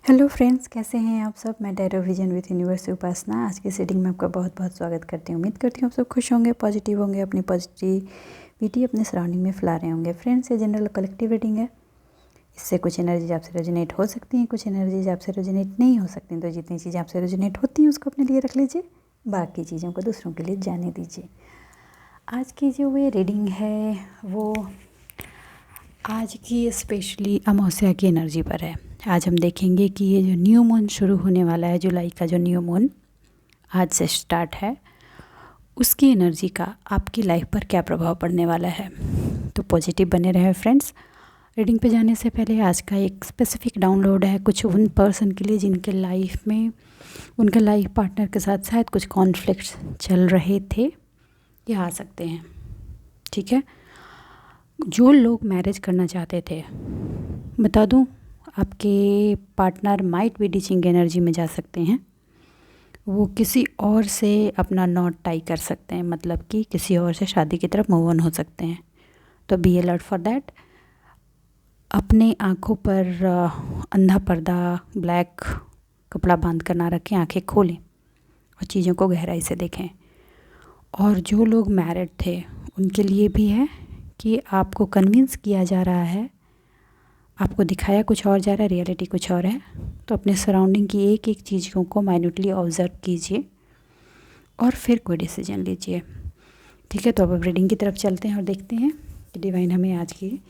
Hello friends, कैसे हैं आप सब। मैं टैरो विजन विथ यूनिवर्स से उपासना आज की सीटिंग में आपका बहुत बहुत स्वागत करती हूँ। उम्मीद करती हूँ आप सब खुश होंगे, पॉजिटिव होंगे, अपनी पॉजिटिविटी अपने सराउंडिंग में फैला रहे होंगे। फ्रेंड्स, ये जनरल कलेक्टिव रीडिंग है। इससे कुछ एनर्जीज आपसे रेजोनेट हो सकती हैं, कुछ एनर्जीज आपसे रेजोनेट नहीं हो सकती। तो जितनी चीज़ें आपसे रेजोनेट होती हैं उसको अपने लिए रख लीजिए, बाकी चीज़ों को दूसरों के लिए जाने दीजिए। आज की जो ये रीडिंग है वो आज की स्पेशली अमावस्या की एनर्जी पर है। आज हम देखेंगे कि ये जो न्यू मून शुरू होने वाला है, जुलाई का जो न्यू मून आज से स्टार्ट है, उसकी एनर्जी का आपकी लाइफ पर क्या प्रभाव पड़ने वाला है। तो पॉजिटिव बने रहे फ्रेंड्स। रीडिंग पे जाने से पहले आज का एक स्पेसिफिक डाउनलोड है कुछ उन पर्सन के लिए जिनके लाइफ में उनके लाइफ पार्टनर के साथ शायद कुछ कॉन्फ्लिक्ट्स चल रहे थे या आ सकते हैं। ठीक है, जो लोग मैरिज करना चाहते थे, बता दूं, आपके partner might be teaching energy में जा सकते हैं। वो किसी और से अपना नॉट टाई कर सकते हैं, मतलब कि किसी और से शादी की तरफ मूव ऑन हो सकते हैं। तो बी अलर्ट फॉर दैट। अपने आँखों पर अंधा पर्दा, ब्लैक कपड़ा बांध कर ना रखें, आंखें खोलें और चीज़ों को गहराई से देखें। और जो लोग मैरिड थे उनके लिए भी है कि आपको कन्विंस किया जा रहा है, आपको दिखाया कुछ और जा रहा है, रियलिटी कुछ और है। तो अपने सराउंडिंग की एक एक चीज़ों को माइन्यूटली ऑब्जर्व कीजिए और फिर कोई डिसीजन लीजिए। ठीक है, तो अब रीडिंग की तरफ चलते हैं और देखते हैं कि डिवाइन हमें आज की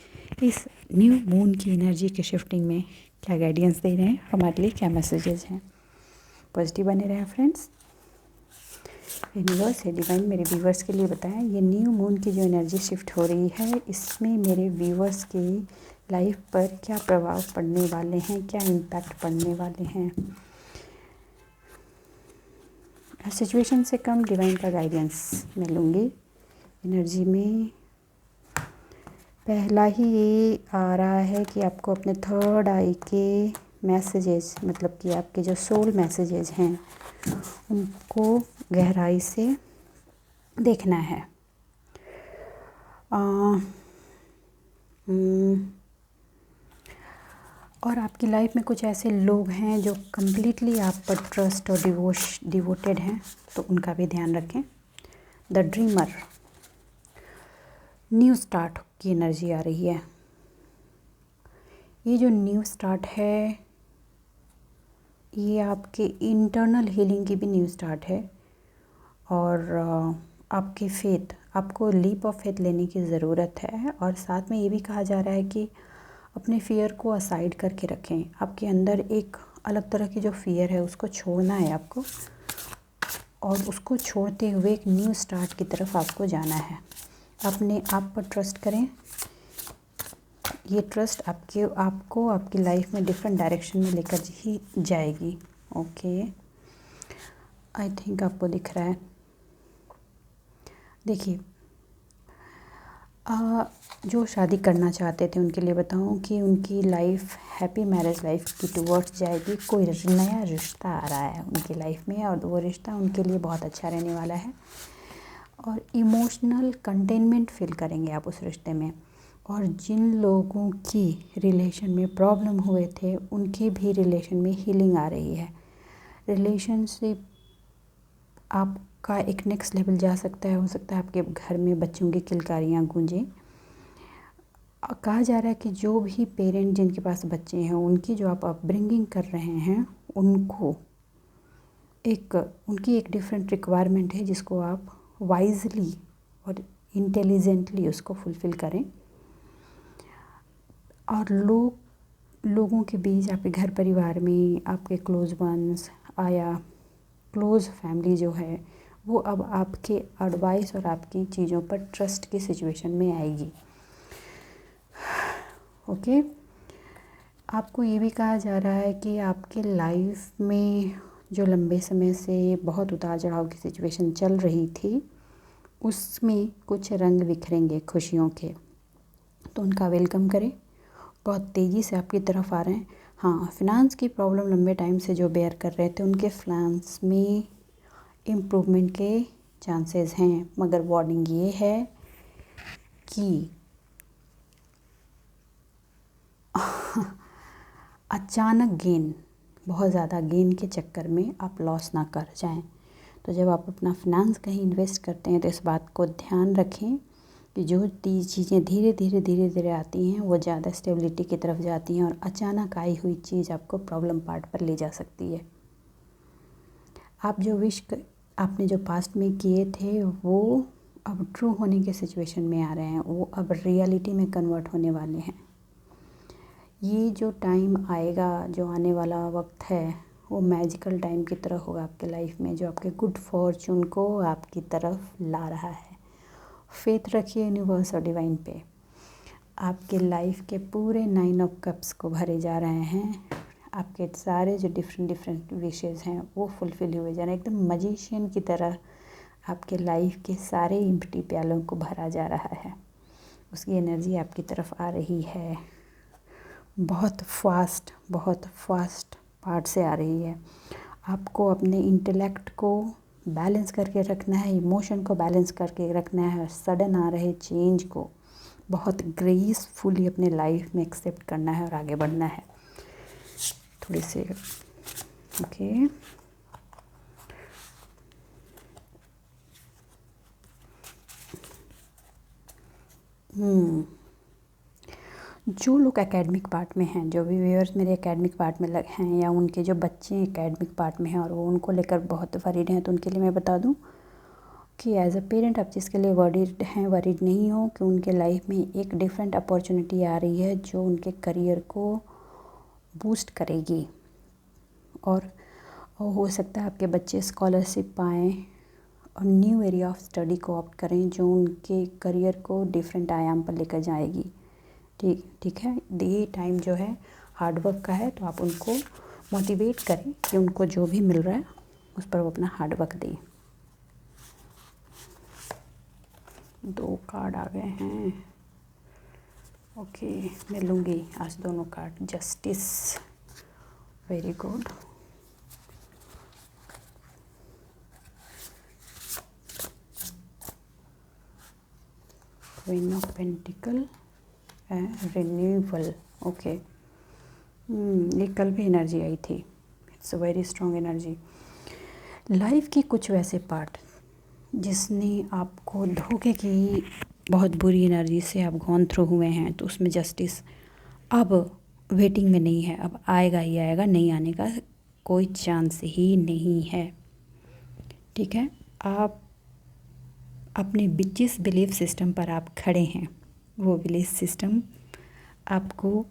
इस न्यू मून की एनर्जी के शिफ्टिंग में क्या गाइडेंस दे रहे हैं, हमारे लिए क्या मैसेजेस हैं। पॉजिटिव बने रहें फ्रेंड्स। यूनिवर्स है डिवाइन मेरे व्यूवर्स के लिए बताएं, ये न्यू मून की जो एनर्जी शिफ्ट हो रही है इसमें मेरे व्यूवर्स की लाइफ पर क्या प्रभाव पड़ने वाले हैं, क्या इम्पैक्ट पड़ने वाले हैं। सिचुएशन से कम डिवाइन का गाइडेंस मैं लूँगी एनर्जी में। पहला ही ये आ रहा है कि आपको अपने थर्ड आई के मैसेजेस, मतलब कि आपके जो सोल मैसेजेस हैं उनको गहराई से देखना है। और आपकी लाइफ में कुछ ऐसे लोग हैं जो कम्प्लीटली आप पर ट्रस्ट और डिवोटेड हैं, तो उनका भी ध्यान रखें। द ड्रीमर, न्यू स्टार्ट की एनर्जी आ रही है। ये जो न्यू स्टार्ट है ये आपके इंटरनल हीलिंग की भी न्यू स्टार्ट है। और आपकी फेथ, आपको लीप ऑफ फेथ लेने की ज़रूरत है। और साथ में ये भी कहा जा रहा है कि अपने फ़ियर को असाइड करके रखें। आपके अंदर एक अलग तरह की जो फ़ियर है उसको छोड़ना है आपको, और उसको छोड़ते हुए एक न्यू स्टार्ट की तरफ आपको जाना है। अपने आप पर ट्रस्ट करें। ये ट्रस्ट आपको आपकी लाइफ में डिफरेंट डायरेक्शन में लेकर ही जाएगी। ओके, आई थिंक आपको दिख रहा है। देखिए, जो शादी करना चाहते थे उनके लिए बताऊं कि उनकी लाइफ हैप्पी मैरिज लाइफ की टूवर्ड्स जाएगी। कोई नया रिश्ता आ रहा है उनकी लाइफ में और वो रिश्ता उनके लिए बहुत अच्छा रहने वाला है। और इमोशनल कंटेनमेंट फील करेंगे आप उस रिश्ते में। और जिन लोगों की रिलेशन में प्रॉब्लम हुए थे उनके भी रिलेशन में हीलिंग आ रही है। रिलेशनशिप आपका एक नेक्स्ट लेवल जा सकता है। हो सकता है आपके घर में बच्चों की किलकारियाँ गूंजें। कहा जा रहा है कि जो भी पेरेंट जिनके पास बच्चे हैं उनकी जो आप अपब्रिंगिंग कर रहे हैं उनको उनकी एक डिफरेंट रिक्वायरमेंट है जिसको आप वाइजली और इंटेलिजेंटली उसको फुलफ़िल करें। और लोगों के बीच, आपके घर परिवार में आपके क्लोज वंस आया क्लोज़ फैमिली जो है वो अब आपके एडवाइस और आपकी चीज़ों पर ट्रस्ट की सिचुएशन में आएगी। ओके, आपको ये भी कहा जा रहा है कि आपके लाइफ में जो लंबे समय से बहुत उतार चढ़ाव की सिचुएशन चल रही थी उसमें कुछ रंग बिखरेंगे खुशियों के, तो उनका वेलकम करें। बहुत तेज़ी से आपकी तरफ आ रहे हैं। हाँ, फिनांस की प्रॉब्लम लंबे टाइम से जो बेयर कर रहे थे उनके फिनांस में इम्प्रूवमेंट के चांसेस हैं, मगर वार्निंग ये है कि अचानक गेन बहुत ज़्यादा गेन के चक्कर में आप लॉस ना कर जाएं। तो जब आप अपना फिनांस कहीं इन्वेस्ट करते हैं तो इस बात को ध्यान रखें कि जो चीज़ें धीरे धीरे आती हैं वो ज़्यादा स्टेबिलिटी की तरफ जाती हैं, और अचानक आई हुई चीज़ आपको प्रॉब्लम पार्ट पर ले जा सकती है। आप जो आपने जो पास्ट में किए थे वो अब ट्रू होने के सिचुएशन में आ रहे हैं, वो अब रियलिटी में कन्वर्ट होने वाले हैं। ये जो टाइम आएगा, जो आने वाला वक्त है, वो मैजिकल टाइम की तरह होगा आपके लाइफ में, जो आपके गुड फॉर्चून को आपकी तरफ ला रहा है। फेथ रखिए यूनिवर्स और डिवाइन पे। आपके लाइफ के पूरे 9 ऑफ कप्स को भरे जा रहे हैं। आपके सारे जो डिफरेंट विशेज़ हैं वो फुलफ़िल हुए जा रहे हैं। एकदम मजिशियन की तरह आपके लाइफ के सारे एम्प्टी प्यालों को भरा जा रहा है। उसकी एनर्जी आपकी तरफ आ रही है, बहुत फास्ट पार्ट से आ रही है। आपको अपने इंटेलेक्ट को बैलेंस करके रखना है, इमोशन को बैलेंस करके रखना है, और सडन आ रहे चेंज को बहुत ग्रेसफुली अपने लाइफ में एक्सेप्ट करना है और आगे बढ़ना है। थोड़ी सी ओके जो लोग एकेडमिक पार्ट में हैं, जो भी व्यूअर्स मेरे एकेडमिक पार्ट में हैं, या उनके जो बच्चे एकेडमिक पार्ट में हैं और वो उनको लेकर बहुत वरीड हैं, तो उनके लिए मैं बता दूं कि एज अ पेरेंट आप जिसके लिए वरीड हैं, वरीड नहीं हो, कि उनके लाइफ में एक डिफरेंट अपॉर्चुनिटी आ रही है जो उनके करियर को बूस्ट करेगी। और हो सकता है आपके बच्चे स्कॉलरशिप पाएँ और न्यू एरिया ऑफ स्टडी को ऑप्ट करें जो उनके करियर को डिफरेंट आयाम पर लेकर जाएगी। ठीक है। ये टाइम जो है हार्डवर्क का है, तो आप उनको मोटिवेट करें कि उनको जो भी मिल रहा है उस पर वो अपना हार्डवर्क दें। 2 कार्ड आ गए हैं। ओके, मैं लूँगी आज दोनों card. Justice, very good. Queen of pentacle and renewal. Okay, ये कल भी एनर्जी आई थी। It's a very strong energy. Life की कुछ वैसे पार्ट जिसने आपको धोखे की बहुत बुरी एनर्जी से आप गॉन थ्रू हुए हैं, तो उसमें जस्टिस अब वेटिंग में नहीं है, अब आएगा ही आएगा, नहीं आने का कोई चांस ही नहीं है। ठीक है। आप अपने जिस बिलीफ सिस्टम पर आप खड़े हैं, वो बिलीफ सिस्टम आपको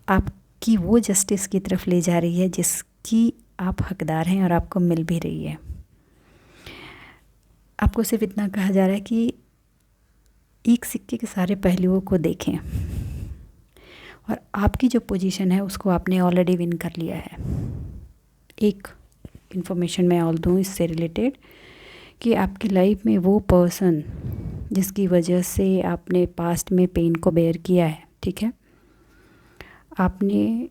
आपकी वो जस्टिस की तरफ ले जा रही है जिसकी आप हकदार हैं और आपको मिल भी रही है। आपको सिर्फ इतना कहा जा रहा है कि एक सिक्के के सारे पहलुओं को देखें, और आपकी जो पोजीशन है उसको आपने ऑलरेडी विन कर लिया है। एक इन्फॉर्मेशन मैं और दूँ इससे रिलेटेड, कि आपकी लाइफ में वो पर्सन जिसकी वजह से आपने पास्ट में पेन को बेयर किया है, ठीक है, आपने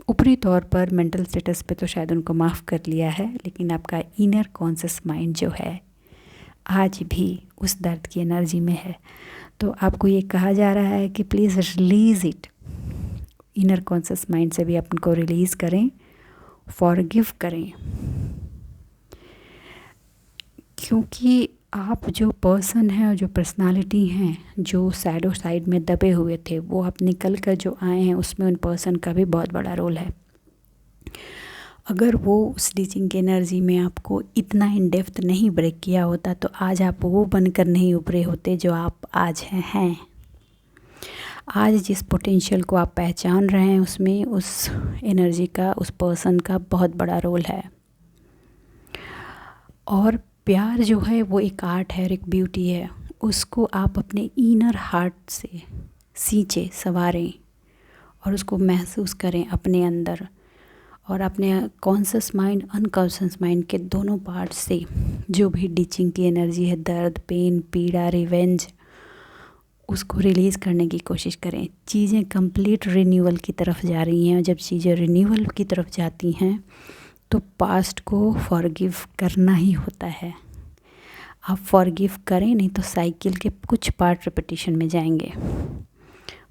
ऊपरी तौर पर मेंटल स्टेटस पे तो शायद उनको माफ़ कर लिया है, लेकिन आपका इनर कॉन्शियस माइंड जो है आज भी उस दर्द की एनर्जी में है। तो आपको ये कहा जा रहा है कि please release it. Inner conscious mind से भी आप उनको रिलीज़ करें, फॉरगिव करें, क्योंकि आप जो पर्सन हैं और जो पर्सनालिटी हैं जो शैडो साइड में दबे हुए थे, वो आप निकल कर जो आए हैं उसमें उन पर्सन का भी बहुत बड़ा रोल है। अगर वो उस टीचिंग की एनर्जी में आपको इतना इन डेप्थ नहीं ब्रेक किया होता तो आज आप वो बनकर नहीं उभरे होते जो आप आज हैं। आज जिस पोटेंशियल को आप पहचान रहे हैं उसमें उस एनर्जी का, उस पर्सन का बहुत बड़ा रोल है। और प्यार जो है वो एक आर्ट है और एक ब्यूटी है, उसको आप अपने इनर हार्ट से सींचे, संवारें और उसको महसूस करें अपने अंदर, और अपने कॉन्शियस माइंड, अनकॉन्शियस माइंड के दोनों पार्ट से जो भी टीचिंग की एनर्जी है, दर्द, पेन, पीड़ा, रिवेंज, उसको रिलीज़ करने की कोशिश करें। चीज़ें कंप्लीट रिन्यूअल की तरफ जा रही हैं, और जब चीज़ें रिन्यूअल की तरफ जाती हैं तो पास्ट को फॉरगिव करना ही होता है। आप फॉरगिव करें, नहीं तो साइकिल के कुछ पार्ट रिपीटिशन में जाएंगे।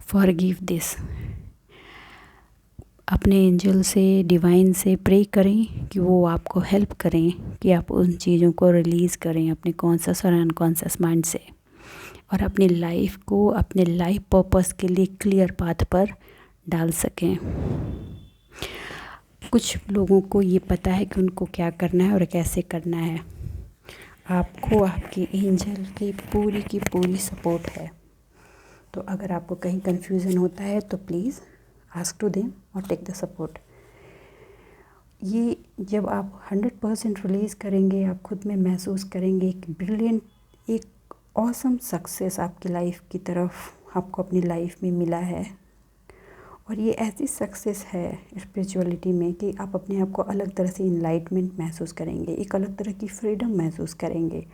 Forgive this. अपने एंजल से, डिवाइन से प्रे करें कि वो आपको हेल्प करें कि आप उन चीज़ों को रिलीज़ करें अपने कॉन्शियस और अनकॉन्शियस माइंड से, और अपनी लाइफ को अपने लाइफ पर्पस के लिए क्लियर पाथ पर डाल सकें। कुछ लोगों को ये पता है कि उनको क्या करना है और कैसे करना है। आपको आपके एंजल की पूरी सपोर्ट है। तो अगर आपको कहीं कन्फ्यूज़न होता है तो प्लीज़ आस्क टू देम और टेक द सपोर्ट। ये जब आप 100% रिलीज़ करेंगे, आप खुद में महसूस करेंगे एक ब्रिलियंट, एक ऑसम सक्सेस आपकी लाइफ की तरफ आपको अपनी लाइफ में मिला है। और ये ऐसी सक्सेस है स्पिरिचुअलिटी में कि आप अपने आप को अलग तरह से इनलाइटमेंट महसूस करेंगे, एक अलग तरह की फ्रीडम महसूस करेंगे।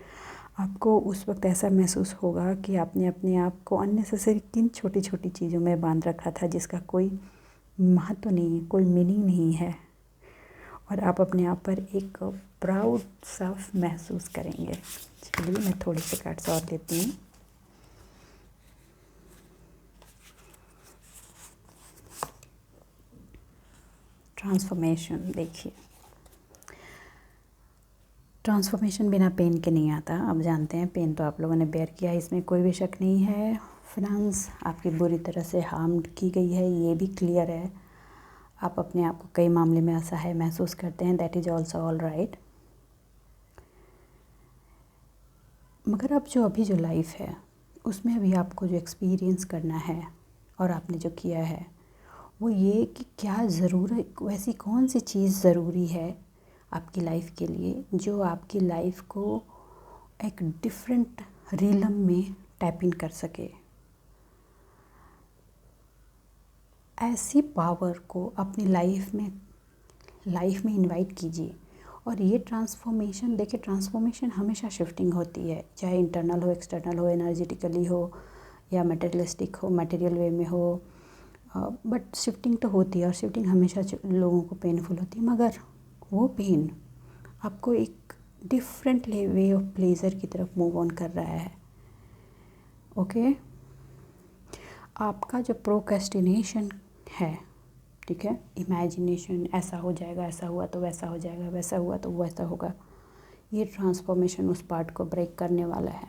आपको उस वक्त ऐसा महसूस होगा कि आपने अपने आप को अननेसेसरी किन छोटी छोटी चीज़ों में बांध रखा था जिसका कोई महत्व नहीं है, कोई मीनिंग नहीं है, और आप अपने आप पर एक प्राउड सा महसूस करेंगे। चलिए मैं थोड़ी सी कार्ड्स और लेती हूँ। ट्रांसफॉर्मेशन, देखिए ट्रांसफॉर्मेशन बिना पेन के नहीं आता। आप जानते हैं पेन तो आप लोगों ने बेयर किया है, इसमें कोई भी शक नहीं है। फाइनेंस आपकी बुरी तरह से हार्म की गई है, ये भी क्लियर है। आप अपने आप को कई मामले में असहाय महसूस करते हैं, that is also all right. मगर अब जो लाइफ है उसमें अभी आपको जो एक्सपीरियंस करना है और आपने जो किया है वो ये कि क्या ज़रूरत, वैसी कौन सी चीज़ ज़रूरी है आपकी लाइफ के लिए जो आपकी लाइफ को एक डिफरेंट रीलम में टैप इन कर सके। ऐसी पावर को अपनी लाइफ में इनवाइट कीजिए। और ये ट्रांसफॉर्मेशन, देखिए ट्रांसफॉर्मेशन हमेशा शिफ्टिंग होती है, चाहे इंटरनल हो, एक्सटर्नल हो, एनर्जेटिकली हो या मटेरियलिस्टिक हो, मटेरियल वे में हो, बट शिफ्टिंग तो होती है। और शिफ्टिंग हमेशा लोगों को पेनफुल होती है, मगर वो पेन आपको एक डिफरेंट वे ऑफ प्लेजर की तरफ मूव ऑन कर रहा है। ओके, आपका जो प्रोक्रेस्टिनेशन है, ठीक है, इमेजिनेशन, ऐसा हो जाएगा, ऐसा हुआ तो वैसा हो जाएगा, वैसा हुआ तो वैसा होगा, ये ट्रांसफॉर्मेशन उस पार्ट को ब्रेक करने वाला है।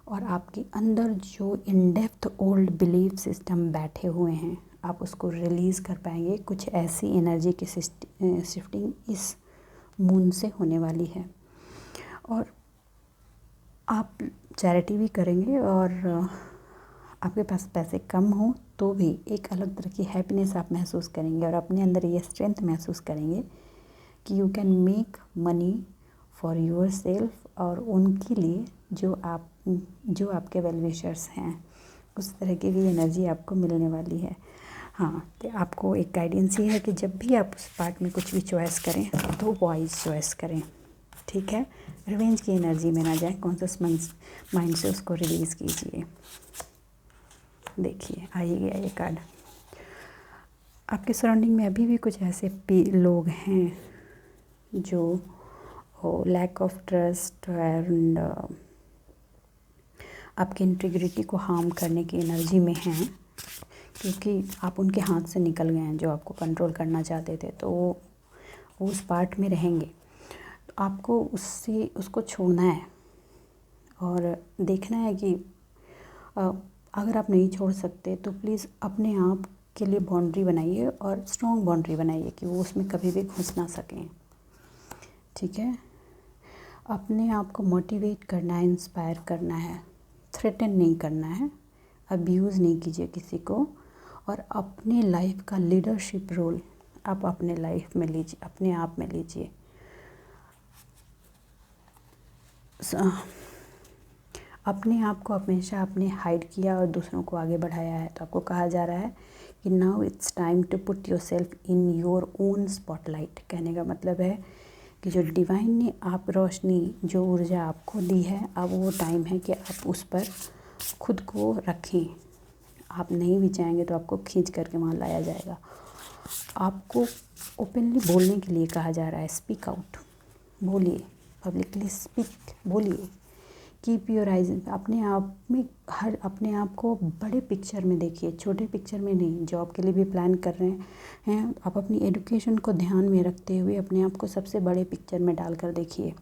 और आपके अंदर जो in depth old belief system बैठे हुए हैं, आप उसको रिलीज़ कर पाएंगे। कुछ ऐसी एनर्जी की शिफ्टिंग इस मून से होने वाली है। और आप चैरिटी भी करेंगे, और आपके पास पैसे कम हो तो भी एक अलग तरह की हैप्पीनेस आप महसूस करेंगे, और अपने अंदर ये स्ट्रेंथ महसूस करेंगे कि you can make money for your self, और उनके लिए जो आपके वेल विशर्स हैं, उस तरह की भी एनर्जी आपको मिलने वाली है। हाँ, तो आपको एक गाइडेंस ये है कि जब भी आप उस पार्ट में कुछ भी चॉइस करें तो वाइज चॉइस करें, ठीक है। रिवेंज की एनर्जी में ना जाए, कॉन्शियस माइंड से उसको रिलीज़ कीजिए। देखिए आ ही गया ये कार्ड। आपके सराउंडिंग में अभी भी कुछ ऐसे लोग हैं जो लैक ऑफ ट्रस्ट एंड आपकी इंटीग्रिटी को हार्म करने की एनर्जी में हैं, क्योंकि आप उनके हाथ से निकल गए हैं जो आपको कंट्रोल करना चाहते थे, तो वो उस पार्ट में रहेंगे। तो आपको उसको छोड़ना है और देखना है कि अगर आप नहीं छोड़ सकते तो प्लीज़ अपने आप के लिए बाउंड्री बनाइए, और स्ट्रॉन्ग बाउंड्री बनाइए कि वो उसमें कभी भी घुस ना सकें, ठीक है। अपने आप को मोटिवेट करना है, इंस्पायर करना है, थ्रेटन नहीं करना है, अब्यूज़ नहीं कीजिए किसी को, और अपने लाइफ का लीडरशिप रोल आप अपने लाइफ में लीजिए, अपने आप में लीजिए। अपने आप को हमेशा आपने हाइड किया और दूसरों को आगे बढ़ाया है, तो आपको कहा जा रहा है कि now it's time to put yourself in your own spotlight. कहने का मतलब है कि जो डिवाइन ने आप रोशनी, जो ऊर्जा आपको दी है, अब वो टाइम है कि आप उस पर खुद को रखें। आप नहीं भी चाहेंगे तो आपको खींच करके वहाँ लाया जाएगा। आपको ओपनली बोलने के लिए कहा जा रहा है, स्पीक आउट, बोलिए, पब्लिकली स्पीक, बोलिए कीप योर आइज, अपने आप में अपने आप को बड़े पिक्चर में देखिए, छोटे पिक्चर में नहीं। जॉब के लिए भी प्लान कर रहे हैं आप, अपनी एजुकेशन को ध्यान में रखते हुए अपने आप को सबसे बड़े पिक्चर में डालकर देखिए।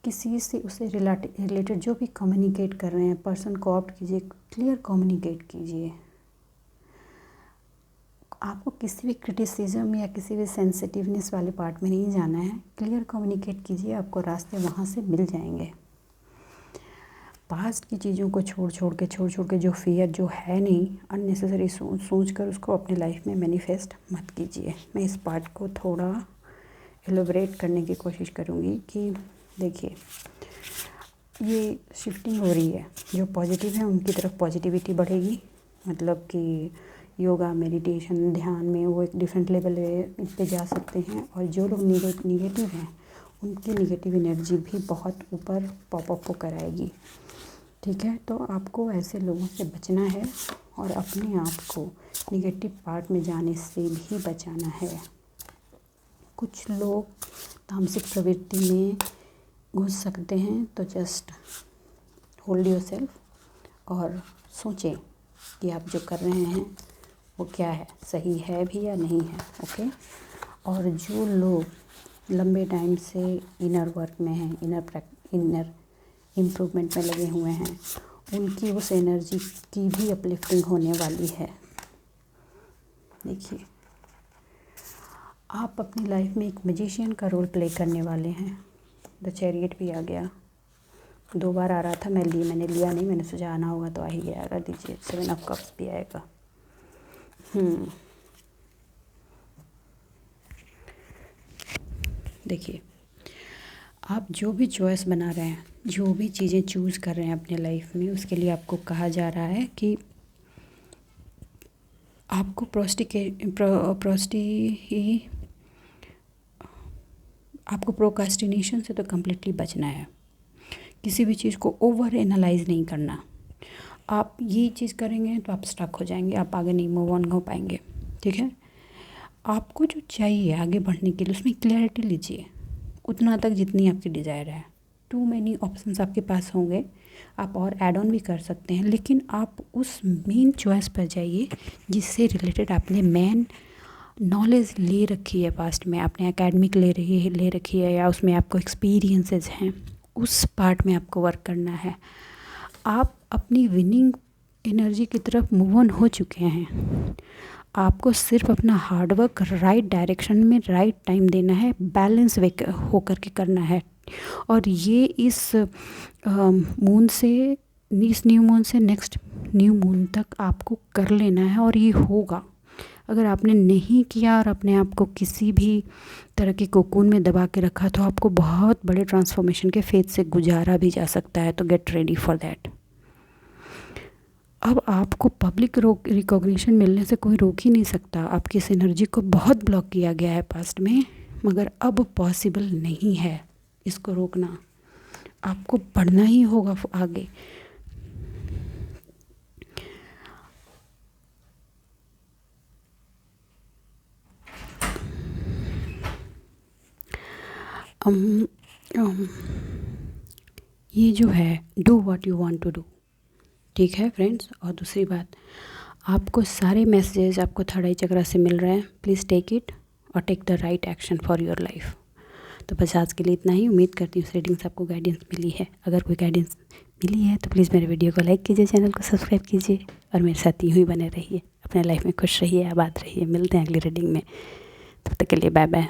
किसी से उससे रिलेटेड जो भी कम्युनिकेट कर रहे हैं पर्सन को ऑप्ट कीजिए, क्लियर कम्युनिकेट कीजिए। आपको किसी भी क्रिटिसिज्म या किसी भी सेंसिटिवनेस वाले पार्ट में नहीं जाना है, क्लियर कम्युनिकेट कीजिए, आपको रास्ते वहाँ से मिल जाएंगे। पास्ट की चीज़ों को छोड़ के जो फियर जो है नहीं, अननेसेसरी सोच कर उसको अपनी लाइफ में मैनिफेस्ट मत कीजिए। मैं इस पार्ट को थोड़ा एलोबरेट करने की कोशिश करूँगी कि देखिए, ये शिफ्टिंग हो रही है, जो पॉजिटिव है उनकी तरफ पॉजिटिविटी बढ़ेगी, मतलब कि योगा, मेडिटेशन, ध्यान में वो एक डिफरेंट लेवल पे जा सकते हैं। और जो लोग निगेटिव हैं उनकी निगेटिव एनर्जी भी बहुत ऊपर पॉपअप होकर आएगी, ठीक है। तो आपको ऐसे लोगों से बचना है और अपने आप को निगेटिव पार्ट में जाने से भी बचाना है। कुछ लोग तामसिक प्रवृत्ति में घुस सकते हैं, तो जस्ट होल्ड योर सेल्फ और सोचें कि आप जो कर रहे हैं वो क्या है, सही है भी या नहीं है, ओके। और जो लोग लंबे टाइम से इनर वर्क में हैं, इनर इम्प्रूवमेंट में लगे हुए हैं, उनकी उस एनर्जी की भी अपलिफ्टिंग होने वाली है। देखिए, आप अपनी लाइफ में एक मैजिशियन का रोल प्ले करने वाले हैं। द चैरियट भी आ गया, 2 बार आ रहा था, मैंने लिया नहीं, मैंने सोचा आना होगा तो आ ही गया। कर दीजिए, 7 ऑफ कप्स भी आएगा। देखिए, आप जो भी चॉइस बना रहे हैं, जो भी चीज़ें चूज़ कर रहे हैं अपने लाइफ में, उसके लिए आपको कहा जा रहा है कि आपको आपको प्रोकास्टिनेशन से तो कम्प्लीटली बचना है। किसी भी चीज़ को ओवर एनालाइज नहीं करना। आप ये चीज़ करेंगे तो आप स्टक हो जाएंगे, आप आगे नहीं मूव ऑन हो पाएंगे, ठीक है। आपको जो चाहिए आगे बढ़ने के लिए उसमें क्लैरिटी लीजिए, उतना तक जितनी आपकी डिज़ायर है। टू मैनी ऑप्शंस आपके पास होंगे, आप और ऐड ऑन भी कर सकते हैं, लेकिन आप उस मेन चॉइस पर जाइए जिससे रिलेटेड आपने मेन नॉलेज ले रखी है, पास्ट में आपने एकेडमिक ले रखी है, या उसमें आपको एक्सपीरियंसेस हैं, उस पार्ट में आपको वर्क करना है। आप अपनी विनिंग एनर्जी की तरफ मूव ऑन हो चुके हैं, आपको सिर्फ अपना हार्डवर्क राइट डायरेक्शन में राइट टाइम देना है, बैलेंस होकर के करना है। और ये इस मून से, इस न्यू मून से नेक्स्ट न्यू मून तक आपको कर लेना है, और ये होगा। अगर आपने नहीं किया और अपने आप को किसी भी तरह के कोकून में दबा के रखा, तो आपको बहुत बड़े ट्रांसफॉर्मेशन के फेज से गुजारा भी जा सकता है। तो गेट रेडी फॉर दैट। अब आपको पब्लिक रिकॉग्निशन मिलने से कोई रोक ही नहीं सकता। आपकी इस एनर्जी को बहुत ब्लॉक किया गया है पास्ट में, मगर अब पॉसिबल नहीं है इसको रोकना। आपको बढ़ना ही होगा आगे। ये जो है, do what you want to do, ठीक है फ्रेंड्स। और दूसरी बात, आपको सारे मैसेजेस आपको थर्ड आई चक्रा से मिल रहे हैं, प्लीज़ टेक इट और take the right action for your life. तो बस आज के लिए इतना ही। उम्मीद करती हूँ रीडिंग से आपको गाइडेंस मिली है। अगर कोई गाइडेंस मिली है तो प्लीज़ मेरे वीडियो को लाइक कीजिए, चैनल को सब्सक्राइब कीजिए और मेरे साथ यूँ ही बने रहिए। अपने लाइफ में खुश रहिए, आबाद रहिए। मिलते हैं अगली रीडिंग में, तब तक के लिए बाय बाय।